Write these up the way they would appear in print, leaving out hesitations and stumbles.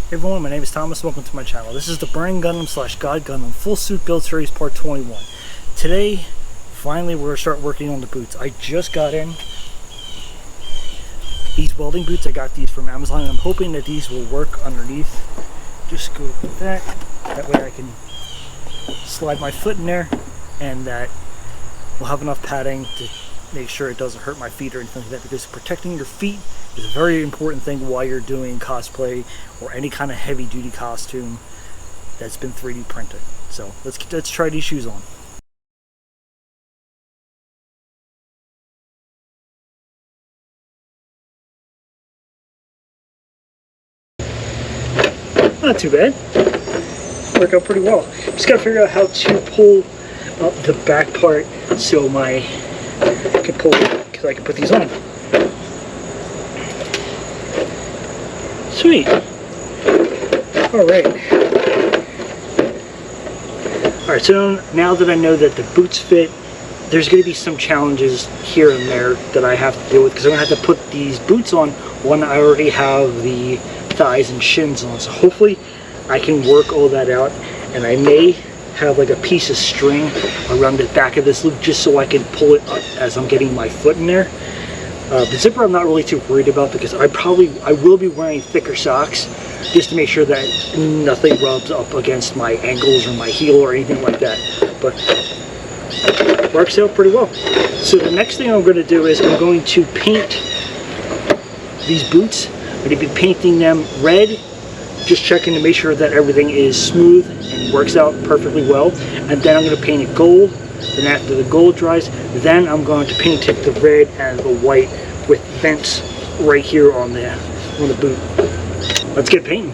Hey everyone, my name is Thomas. Welcome to my channel. This is the Burning Gundam / God Gundam Full Suit Build Series Part 21. Today, finally, we're going to start working on the boots. I just got in these welding boots. I got these from Amazon, and I'm hoping that these will work underneath. Just go with that. That way I can slide my foot in there, and that we'll have enough padding to make sure it doesn't hurt my feet or anything like that, because protecting your feet is a very important thing while you're doing cosplay or any kind of heavy duty costume that's been 3D printed. So let's try these shoes on. Not too bad. Work out pretty well. Just gotta figure out how to pull up the back part so I can pull it, because I can put these on. Sweet. Alright, so now that I know that the boots fit, there's going to be some challenges here and there that I have to deal with, because I'm going to have to put these boots on when I already have the thighs and shins on. So hopefully I can work all that out, and I may have like a piece of string around the back of this loop just so I can pull it up as I'm getting my foot in there. The zipper I'm not really too worried about, because I will be wearing thicker socks just to make sure that nothing rubs up against my ankles or my heel or anything like that. But it works out pretty well. So the next thing I'm going to do is I'm going to paint these boots. I'm going to be painting them red, just checking to make sure that everything is smooth and works out perfectly well. And then I'm going to paint it gold. Then after the gold dries, then I'm going to paint it the red and the white with vents right here on the boot. Let's get painting.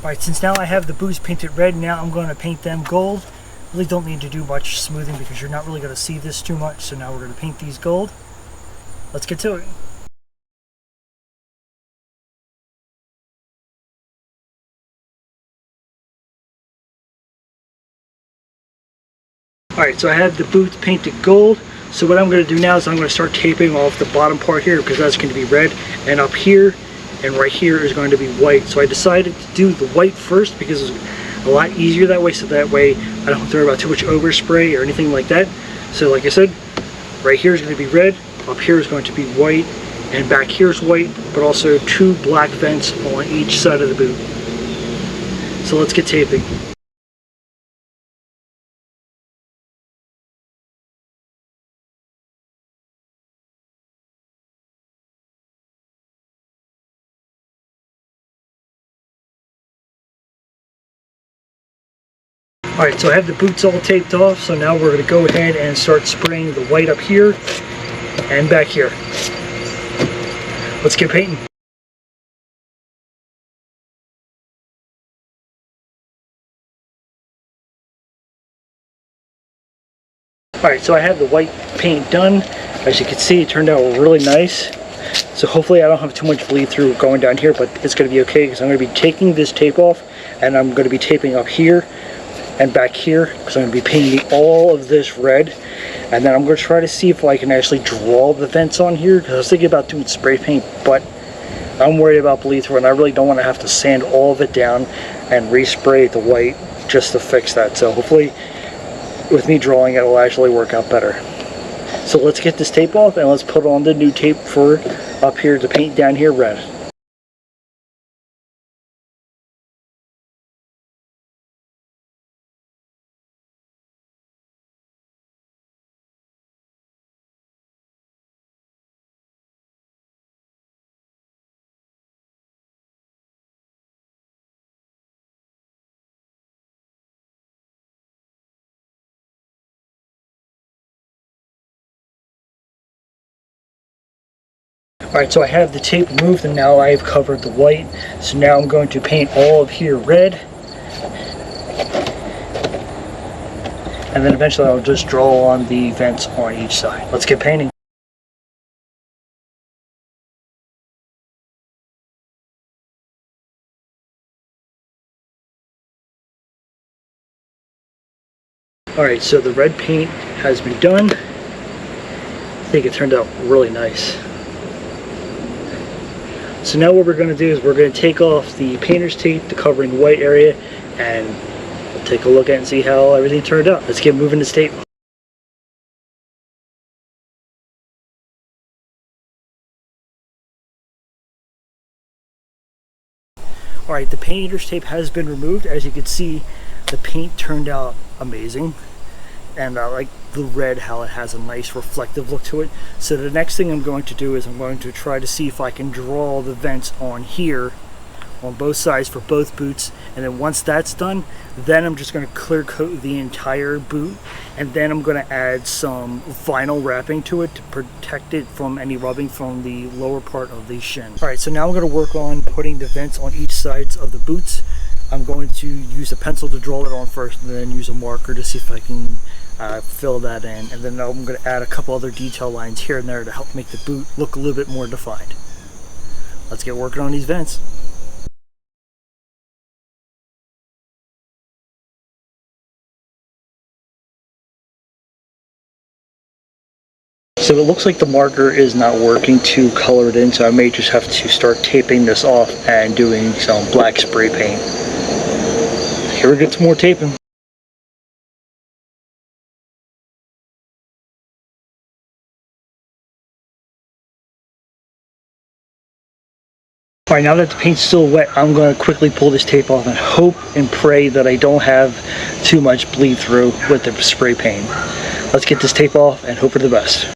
Alright, since now I have the boots painted red, now I'm going to paint them gold. Really don't need to do much smoothing because you're not really going to see this too much. So now we're going to paint these gold. Let's get to it. Alright, so I have the boots painted gold. So what I'm going to do now is I'm going to start taping off the bottom part here, because that's going to be red. And up here and right here is going to be white. So I decided to do the white first because it's a lot easier that way, so that way I don't have to worry about too much overspray or anything like that. So like I said, right here is going to be red, up here is going to be white, and back here is white, but also two black vents on each side of the boot. So let's get taping. Alright, so I have the boots all taped off, so now we're going to go ahead and start spraying the white up here and back here. Let's get painting. Alright, so I have the white paint done. As you can see, it turned out really nice. So hopefully I don't have too much bleed through going down here, but it's going to be okay, because I'm going to be taking this tape off, and I'm going to be taping up here and back here, because I'm going to be painting all of this red. And then I'm going to try to see if I can actually draw the vents on here, because I was thinking about doing spray paint, but I'm worried about bleed through, and I really don't want to have to sand all of it down and respray the white just to fix that. So hopefully with me drawing it will actually work out better. So let's get this tape off, and let's put on the new tape for up here to paint down here red. Alright, so I have the tape removed, and now I've covered the white. So now I'm going to paint all of here red. And then eventually I'll just draw on the vents on each side. Let's get painting. Alright, so the red paint has been done. I think it turned out really nice. So now what we're going to do is we're going to take off the painter's tape, the covering white area, and we'll take a look at it and see how everything turned out. Let's get moving this tape. Alright, the painter's tape has been removed. As you can see, the paint turned out amazing. And I like the red, how it has a nice reflective look to it. So the next thing I'm going to do is I'm going to try to see if I can draw the vents on here, on both sides for both boots. And then once that's done, then I'm just going to clear coat the entire boot. And then I'm going to add some vinyl wrapping to it to protect it from any rubbing from the lower part of the shin. Alright, so now I'm going to work on putting the vents on each sides of the boots. I'm going to use a pencil to draw it on first, and then use a marker to see if I can fill that in, and then I'm going to add a couple other detail lines here and there to help make the boot look a little bit more defined. Let's get working on these vents. So it looks like the marker is not working to color it in, so I may just have to start taping this off and doing some black spray paint. Here we get some more taping. Alright, now that the paint's still wet, I'm going to quickly pull this tape off and hope and pray that I don't have too much bleed through with the spray paint. Let's get this tape off and hope for the best.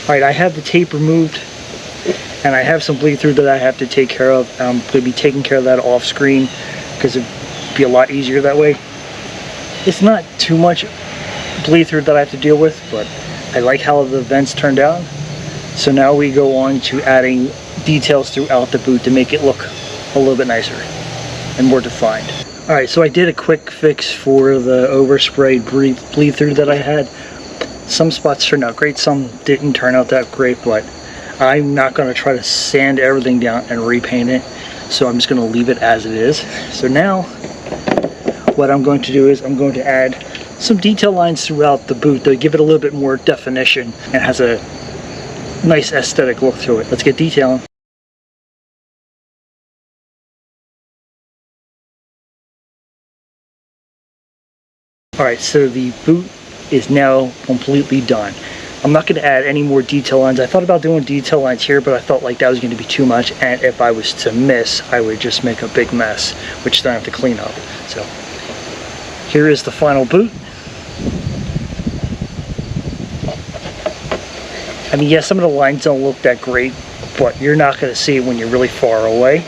Alright, I have the tape removed and I have some bleed through that I have to take care of. I'm going to be taking care of that off screen because it'd be a lot easier that way. It's not too much bleed through that I have to deal with, but I like how the vents turned out. So now we go on to adding details throughout the boot to make it look a little bit nicer and more defined. Alright, so I did a quick fix for the oversprayed bleed through that I had. Some spots turned out great, some didn't turn out that great, but I'm not going to try to sand everything down and repaint it. So I'm just going to leave it as it is. So now what I'm going to do is I'm going to add some detail lines throughout the boot to give it a little bit more definition and has a nice aesthetic look to it. Let's get detailing. Alright, so the boot is now completely done. I'm not going to add any more detail lines. I thought about doing detail lines here, but I felt like that was going to be too much, and if I was to miss, I would just make a big mess, which then I have to clean up. So here is the final boot. I mean, yes, some of the lines don't look that great, but you're not going to see it when you're really far away.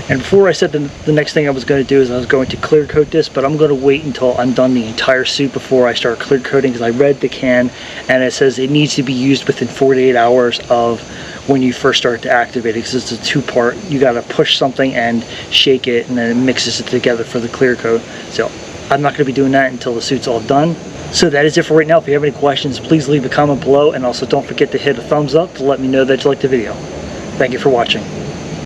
And before I said the next thing I was going to do is I was going to clear coat this, but I'm going to wait until I'm done the entire suit before I start clear coating, because I read the can and it says it needs to be used within 48 hours of when you first start to activate it, because it's a two-part. You got to push something and shake it, and then it mixes it together for the clear coat. So I'm not going to be doing that until the suit's all done. So that is it for right now. If you have any questions, please leave a comment below, and also don't forget to hit a thumbs up to let me know that you liked the video. Thank you for watching.